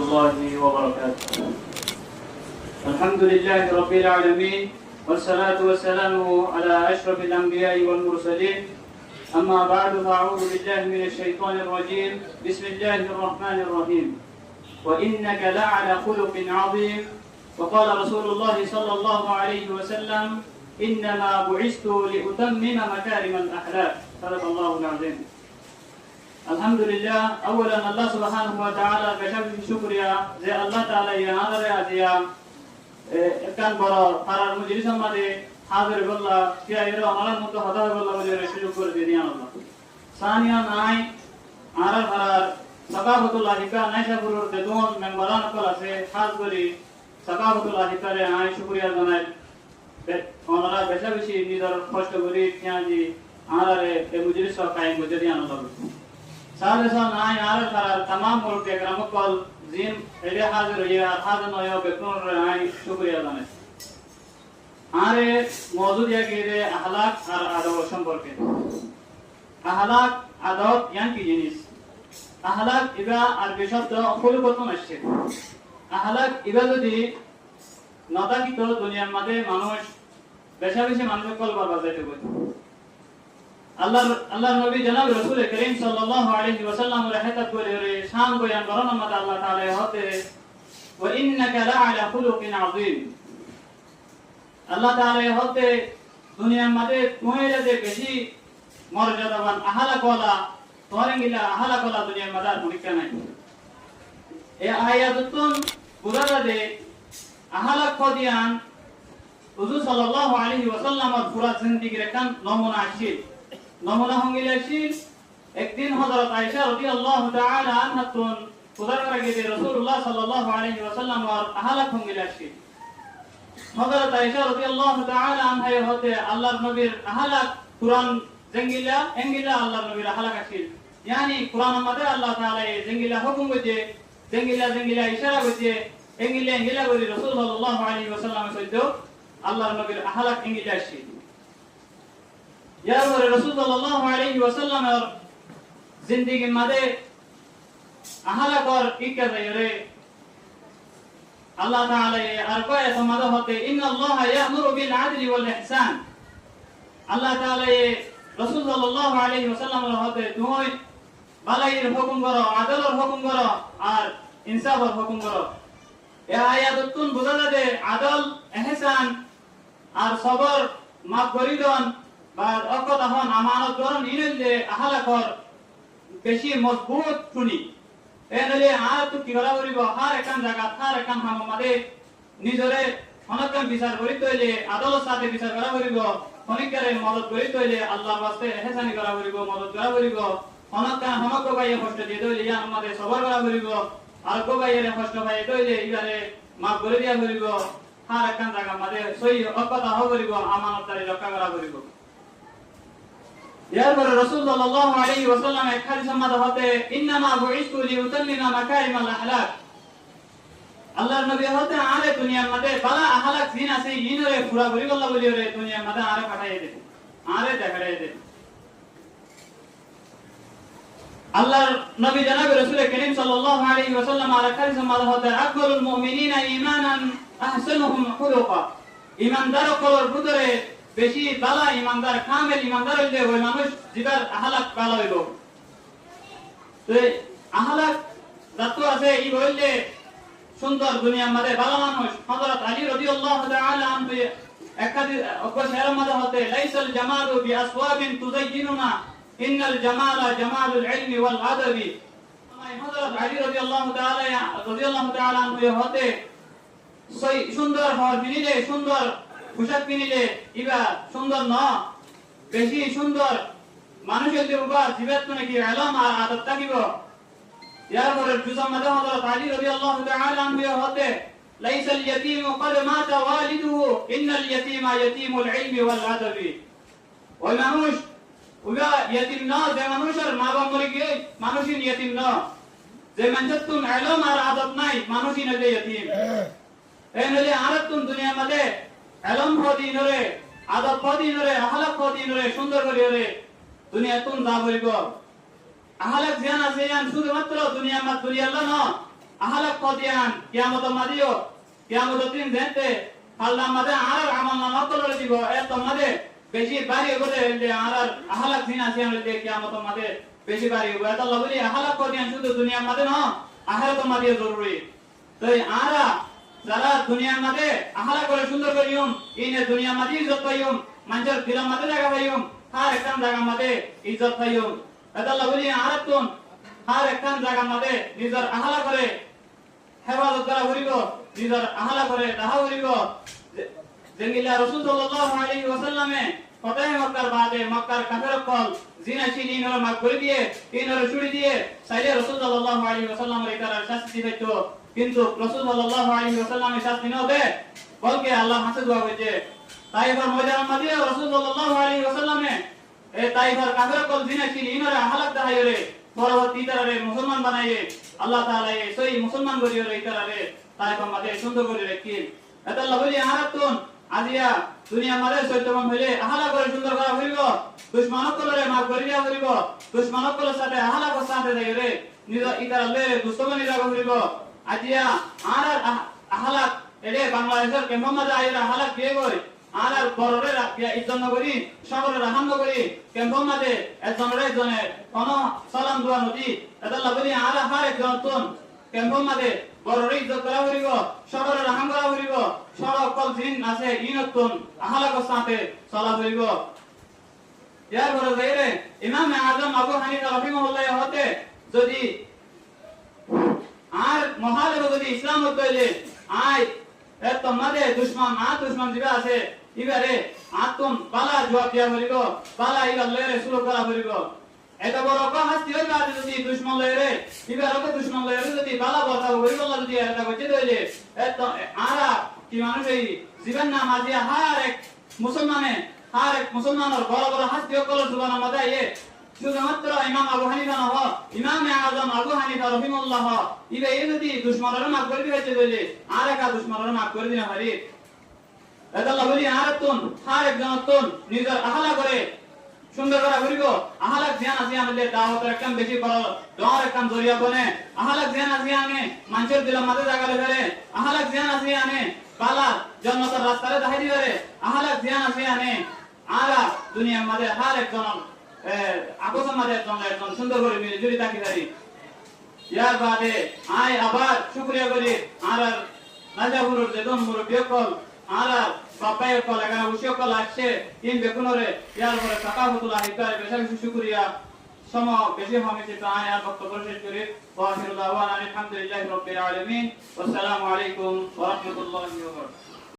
الله وبركاته. الحمد لله رب العالمين والصلاة والسلام على أشرف الأنبياء والمرسلين. أما بعد فأعوذ بالله من الشيطان الرجيم. بسم الله الرحمن الرحيم. وإنك لعلى خلق عظيم. وقال رسول الله صلى الله عليه وسلم إنما بعثت لأتمم مكارم الأخلاق. صدق الله العظيم. الحمد لله. أولا الله سبحانه وتعالى بشكل شكريا زي الله تعالى ينادر يا كان برا قرار مجلس ماده حاضر بالله في أيرو أمرنا متو هذا بالله مجلس شكر دينيا الله. ثانيا ناي قرار ثقافة الله كا نشأ برور دون ممبران كلا سے خاص کری ثقافة الله كا ناي شكريا دناي أمرنا بشكل نيدر خوش کری کیانجی آرare مجلس قائم مجديا الله. Salsa नाय are करार तमाम मुल्क के ग्रामकल जिन एले हाजिर या हाजन यो बेकनोर नाय शुक्रिया जाने आरे मौजूद या गिरे अखलाक और आदब সম্পর্কে अखलाक आदब यान की जिनिस अखलाक इबा আরবি শব্দ খুলকতন আসছে अखलाक इबा যদি নদাকিত দুনিয়ার মধ্যে মানুষ বেশি বেশি মানুষ কল বারবার যাইতে কই আল্লাহ নবী জনাব রাসূল করিম সাল্লাল্লাহু আলাইহি ওয়াসাল্লাম রাহমাত করে শান বয়ান করেন আমাদের আল্লাহ তাআলা হতে ওয়া ইন্নাকা লা'আলা খুলুকিন আযীম আল্লাহ তাআলা হতে দুনিয়ার মধ্যে তুমি যে বেশি মর্যাদাবান আহলাক ওয়ালা তোরেঙ্গিলা আহলাক ওয়ালা দুনিয়ার মধ্যে পরীক্ষা নাই এই আয়াতুন বুঝাতে যে আহলাক কদিয়ান হুজুর সাল্লাল্লাহু আলাইহি ওয়াসাল্লামের পুরা জিন্দেগির একটা নমুনা আছে নমুনা হঙ্গিলাশিল একদিন হযরত আয়েশা রাদিয়াল্লাহু তাআলা আনহা তুন খুদার আগে রাসূলুল্লাহ সাল্লাল্লাহু আলাইহি ওয়াসাল্লাম আর আহলাক হঙ্গিলাশিল হযরত আয়েশা রাদিয়াল্লাহু তাআলা আনহা হতে আল্লাহর নবীর আহলাক কুরআন জঙ্গিলা এঙ্গিলা আল্লাহর নবীর আহলাক আছিল yani কুরআনের মধ্যে আল্লাহ তাআলা এই জঙ্গিলা হুকুম কইছে জঙ্গিলা ইশারা কইছে এঙ্গিলা করি রাসূল সাল্লাল্লাহু আলাইহি ওয়াসাল্লাম সৈয়দ আল্লাহর নবীর আহলাক এঙ্গিলা আছিল या रसूल सल्लल्लाहु अलैहि वसल्लम और जिंदगी मदे अहलक और इक्का रे अल्लाह ताला ये अरबा समादा होते इन अल्लाह यामुरु बिल अदल वल इहसान अल्लाह ताला ये रसूल सल्लल्लाहु अलैहि वसल्लम होते तुम भलाईर हुकुम करो आदलर हुकुम करो और इंसाफर हुकुम करो ये आयातुन बुझा दे आदल इहसान और सबर माफ करिदन बाद अकद हन আমানত গরন ইনলে আহলাকর বেশি মজবুত শুনি এনেলে আর তো কি করা করিব হার একান জায়গা হার একান হাম আমাদের নিজরে অনকান বিচার করি তইলে আদালত সাথে বিচার করা করিব অনেকরে মদত করি তইলে আল্লাহর ওয়াস্তে ইহসানি করা করিব মদত করা করিব অনকান হমক বাইয়ে কষ্ট দিয়ে তইলে ইয়া আমাদের সবর করা করিব আর কো বাইয়ে কষ্ট পাই তইলে ইবারে মাফ করে দিয়া করিব হার একান জায়গা আমাদের সই অকদ হ করিব আমানতদারি রক্ষা করা করিব यार पर रसूल सल्लल्लाहु अलैहि वसल्लम एक हदीस में होते इन्नमा बुइस्तु लिउतम्मिमा मकारिमल अखलाक अल्लाह नबी होते आरे दुनिया में बला अखलाक जीना से इनरे पूरा करी गल्ला बोली रे दुनिया में आरे पठाए दे आरे देखाए दे अल्लाह नबी जनाब रसूल करीम सल्लल्लाहु अलैहि वसल्लम आरे हदीस में होते अकबरुल मुमिनीना ईमानान अहसनुहुम खुलुका ईमानदार कलर बुदरे বেশি বালা ইমানদার কামেল ইমানদার হইলে ওই মানুষ জিবার আহলাক ভালো হইব তো আহলাক যত আছে ই হইলে সুন্দর দুনিয়ার মধ্যে ভালো মানুষ হযরত আলী রাদিয়াল্লাহু তাআলা আনহু একাধিক অপর শেরের মধ্যে হতে লাইসাল জামালু বিআসওয়াবিন তুযায়িনুনা ইন্নাল জামালা জামালুল ইলমি ওয়াল আদাবি হযরত আলী রাদিয়াল্লাহু তাআলা আনহু হতে সুন্দর হওয়ার বিনিলে সুন্দর পোশাক কিনিলে ইবা সুন্দর ন বেশি সুন্দর মানুষের যে উবা জীবত নাকি ইলম আর আদব থাকিব ইয়ার পরে জুজাম মাদা হযরত আলী রাদিয়াল্লাহু তাআলা আনহু হতে লাইসাল ইয়াতীম ক্বাদ মাতা ওয়ালিদুহু ইন্নাল ইয়াতীমা ইয়াতীমুল ইলমি ওয়াল আদাবি ওই মানুষ উবা ইয়াতীম না যে মানুষের মা বাবা মরে গিয়ে মানুষই ইয়াতীম না যে মানুষতুন ইলম আর আদব নাই মানুষই না ইয়াতীম এনলে আরাতুন দুনিয়া মধ্যে এলম পদিনরে আদব পদিনরে আহলাক পদিনরে সুন্দর করিরে দুনিয়া তুন দা বলিব আহলাক জান আছে জান শুধুমাত্র দুনিয়া মত দুনিয়া আল্লাহ না ahalak qadiyan kiamot madiyo kiamot tin dente halna made arar amal namat tole দিব এত মধ্যে বেশি বাড়ি গলে আর আহালাক দিন আছে আমাদের কিয়ামত মধ্যে বেশি বাড়ি হবে তো আল্লাহ বলি আহালাক কদিন শুধু দুনিয়ার মধ্যে না আখিরাত মধ্যে জরুরি তো আরা যারা দুনিয়ার মধ্যে আহালাক করে সুন্দর করিয়ম ইনে দুনিয়ার মধ্যে ইজ্জত পাইয়ম মানুষের দিলের মধ্যে জায়গা পাইয়ম আর একখান জায়গা মধ্যে ইজ্জত পাইয়ম তো আল্লাহ বলি আরাতুন আর একখান জায়গা মধ্যে নিজের আহালাক করে হেফাজত করা হইব নিজের আহালাক করে রাহা হইব যেগুলা রাসূল সাল্লাল্লাহু আলাইহি ওয়াসাল্লামে ফতহ মক্কার বাদে মক্কার কাফের কল জিনা চিনি নর মাফ করে দিয়ে ইনর ছুড়ি দিয়ে সাইলে রাসূল সাল্লাল্লাহু আলাইহি ওয়াসাল্লামের ইতার শাস্তি দিতো কিন্তু রাসূল সাল্লাল্লাহু আলাইহি ওয়াসাল্লামের শাস্তি না দে বলকে আল্লাহ হাসে দোয়া হইছে তাইফার ময়দান মধ্যে রাসূল সাল্লাল্লাহু আলাইহি ওয়াসাল্লামে এই তাইফার কাফের কল জিনা চিনি ইনর হালাত দেখাইরে পরবর্তী ইতারে মুসলমান বানাইয়ে আল্লাহ তাআলা এই সই মুসলমান করিয়ে ইতারে তাইফার মধ্যে সুন্দর করে রাখিল এটা আল্লাহ বলি আরাতুন আজিয়া দুনিয়া মারে সত্যবান হইলে আহালা করে সুন্দর করা হইব দুশমনক করে মাফ করে দেওয়া হইব দুশমনক করে সাথে আহালা করে সাথে যাইরে নিজ ইতার আল্লাহ দুস্তমনি লাগা হইব আজিয়া আর আহালা এলে বাংলাদেশের কেমমাদা আইরা আহালা কে কই আর বড়রে রাখিয়া ইজ্জত করি সকলে রাহাম করি কেমমাদে একজনরে জনে কোন সালাম দোয়া নদী এটা আল্লাহ বলি আর হার একজন তুন কেমমাদে বড়রে ইজ্জত করা হইব সকলে রাহাম করা হইব সকল জিন আছে ইনতুন আহালাক সাথে চলা হইব ইয়ার পরে যাইরে ইমাম আযম আবু হানিফা রাহিমাহুল্লাহ হতে যদি আর মহাদেব যদি ইসলাম হইলে আই এত মাদে দুশমন জিবা আছে ইবারে আতুম বালা জবাব দিয়া হইব বালা ইল্লাহ রাসূল করা হইব এত বড় হাসি হইবা যদি দুশমন লয়রে ইবারে দুশমন লয়রে যদি বালা বলতা হইব আল্লাহ যদি এটা কইতে দইলে এত আরা কি মানুষ এই জীবন নাম আজি হার এক মুসলমানের বড় বড় হাসি কল সুবহান মাদা এ শুধুমাত্র ইমাম আবু হানিফা নহ ইমাম আযম আবু হানিফা রাহিমাহুল্লাহ ইবে যদি দুশমনরা মাফ করে দিতে দইলে আর একা দুশমনরা মাফ করে দিনা পারি এটা আল্লাহ বলি আরাতুন হার একজন তুন নিজের আহলা করে সুন্দর করা করিব আহালাক জ্ঞান আছে আমাদের দাওয়াতের একদম বেশি বড় দর একদম জরিয়া বনে আহালাক জ্ঞান আছে আনে মানুষের দিলের মাঝে জায়গা লইরে আহালাক জ্ঞান আছে আনে বালা জান্নাতের রাস্তারে দেখাই দিবারে আহালাক জ্ঞান আছে আনে আরা দুনিয়ার মাঝে হার একজন আপসের মাঝে একজন সুন্দর করে মিলে জুড়ি থাকি পারি ইয়ার বাদে আই আবার শুকরিয়া করি আর রাজাপুরের যেদন মুরব্বী কল আর বাপায় কল এখানে উশিয় কল আসছে তিন বেকুনরে ইয়ার পরে সাকাফতুল্লাহ ইতার বেশি শুকরিয়া সম বেশি হমিছে তো আয় আর বক্তব্য শেষ করি ওয়া আখিরু দাওয়ানা আলহামদুলিল্লাহি রাব্বিল আলামিন ওয়া আসসালামু আলাইকুম ওয়া রাহমাতুল্লাহি ওয়া বারাকাতুহু।